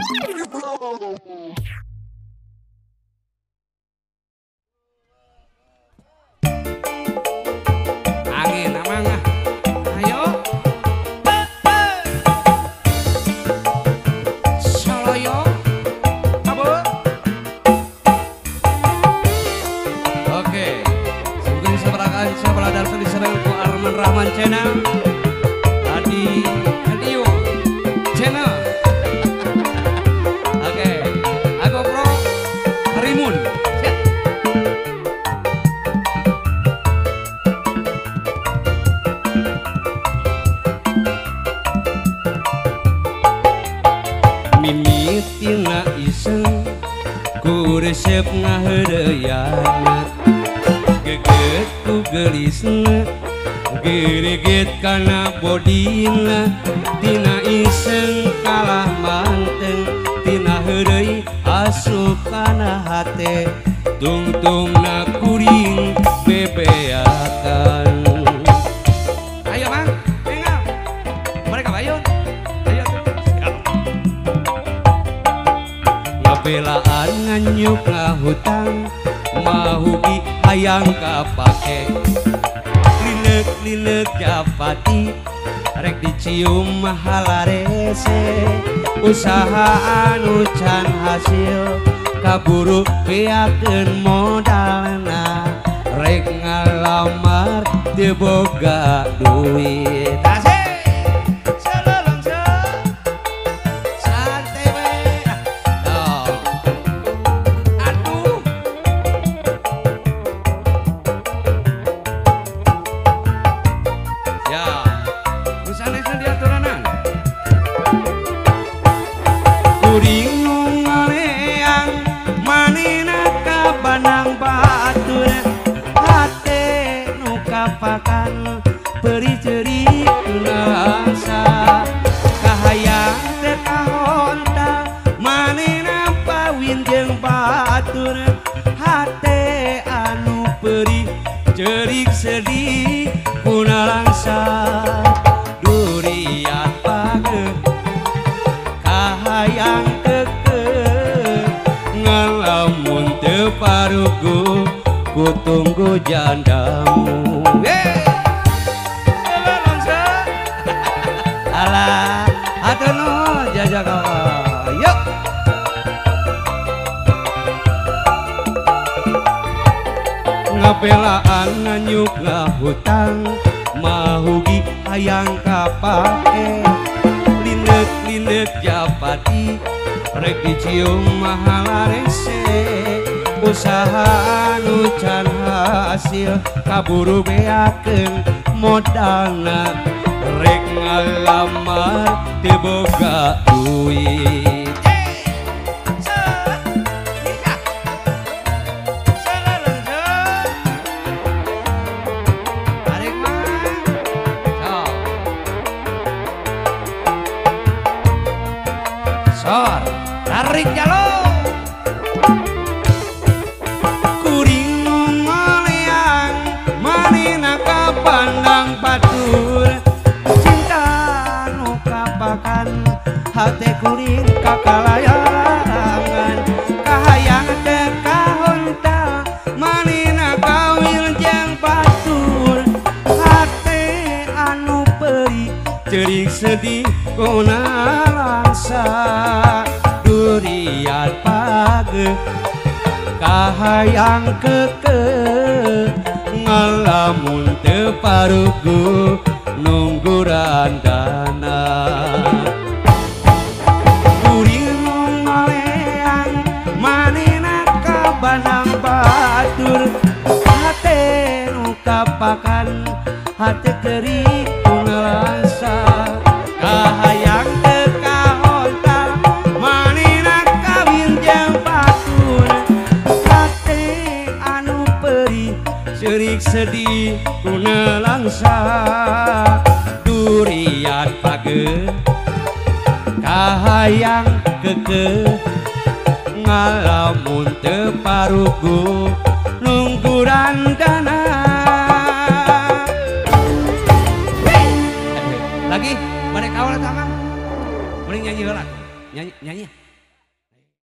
Angin amang ayo Soloyo abo oke sugeng sabarakan sabelah darsa diserang ku Arman Rahman channel Adi Adio channel oke aku bro Rimun mimitina iseng ku resep ngaheureuyan geget ku gelisna gereget kana bodina tina iseng kalah manteng tina heureuy asup kana hate tungtungna kuring bebeakan ayo mang tinggal mereka bayun ayo ngabelaan nganyuk ngahutang mahugi hayang kapake linek japati rek dicium mahalarese usaha anu can hasil kaburu beakeun modalna rek ngalamar teu boga duit kuring nu ngaleang manehna ka banang batur hate nu kapakan peuri ceurik nalangsa kahayang teu kahontal manehna pawin jeung batur hate anu peuri ceurik sedih ku nalangsa durian pageuh kahayang keke ngalamun teu parugu ku tunggu jandamu alah atuh nu jajaka yuk ngabelaan nganyuk ngahutang mahugi hayang kapake linek japati rek dicium mahalarese usaha anu can hasil kaburu beakeun modalna rek ngalamar teu boga duit sor tarik jalo kuring nu ngaleang manehna ka pandang batur cinta nu kapakan hate kuring kakalayangan kahayang teu kahontal manehna kawin jeung batur hate anu peuri ceurik sedih kuna langsa durian pageuh kahayang keke ngalamun teu parugu nunggu randana kuring nu ngaleang manehna ka banang batur hate nu kapakan hate keurik ku nalangsa kahayang teu kahontal manehna kawin jeung batur hate anu peuri ceurik sedih ku nalangsa durian pageuh kahayang keke ngalamun teu parugu nunggu randana lagi mereka awal tangan mending nyanyi heula nyanyi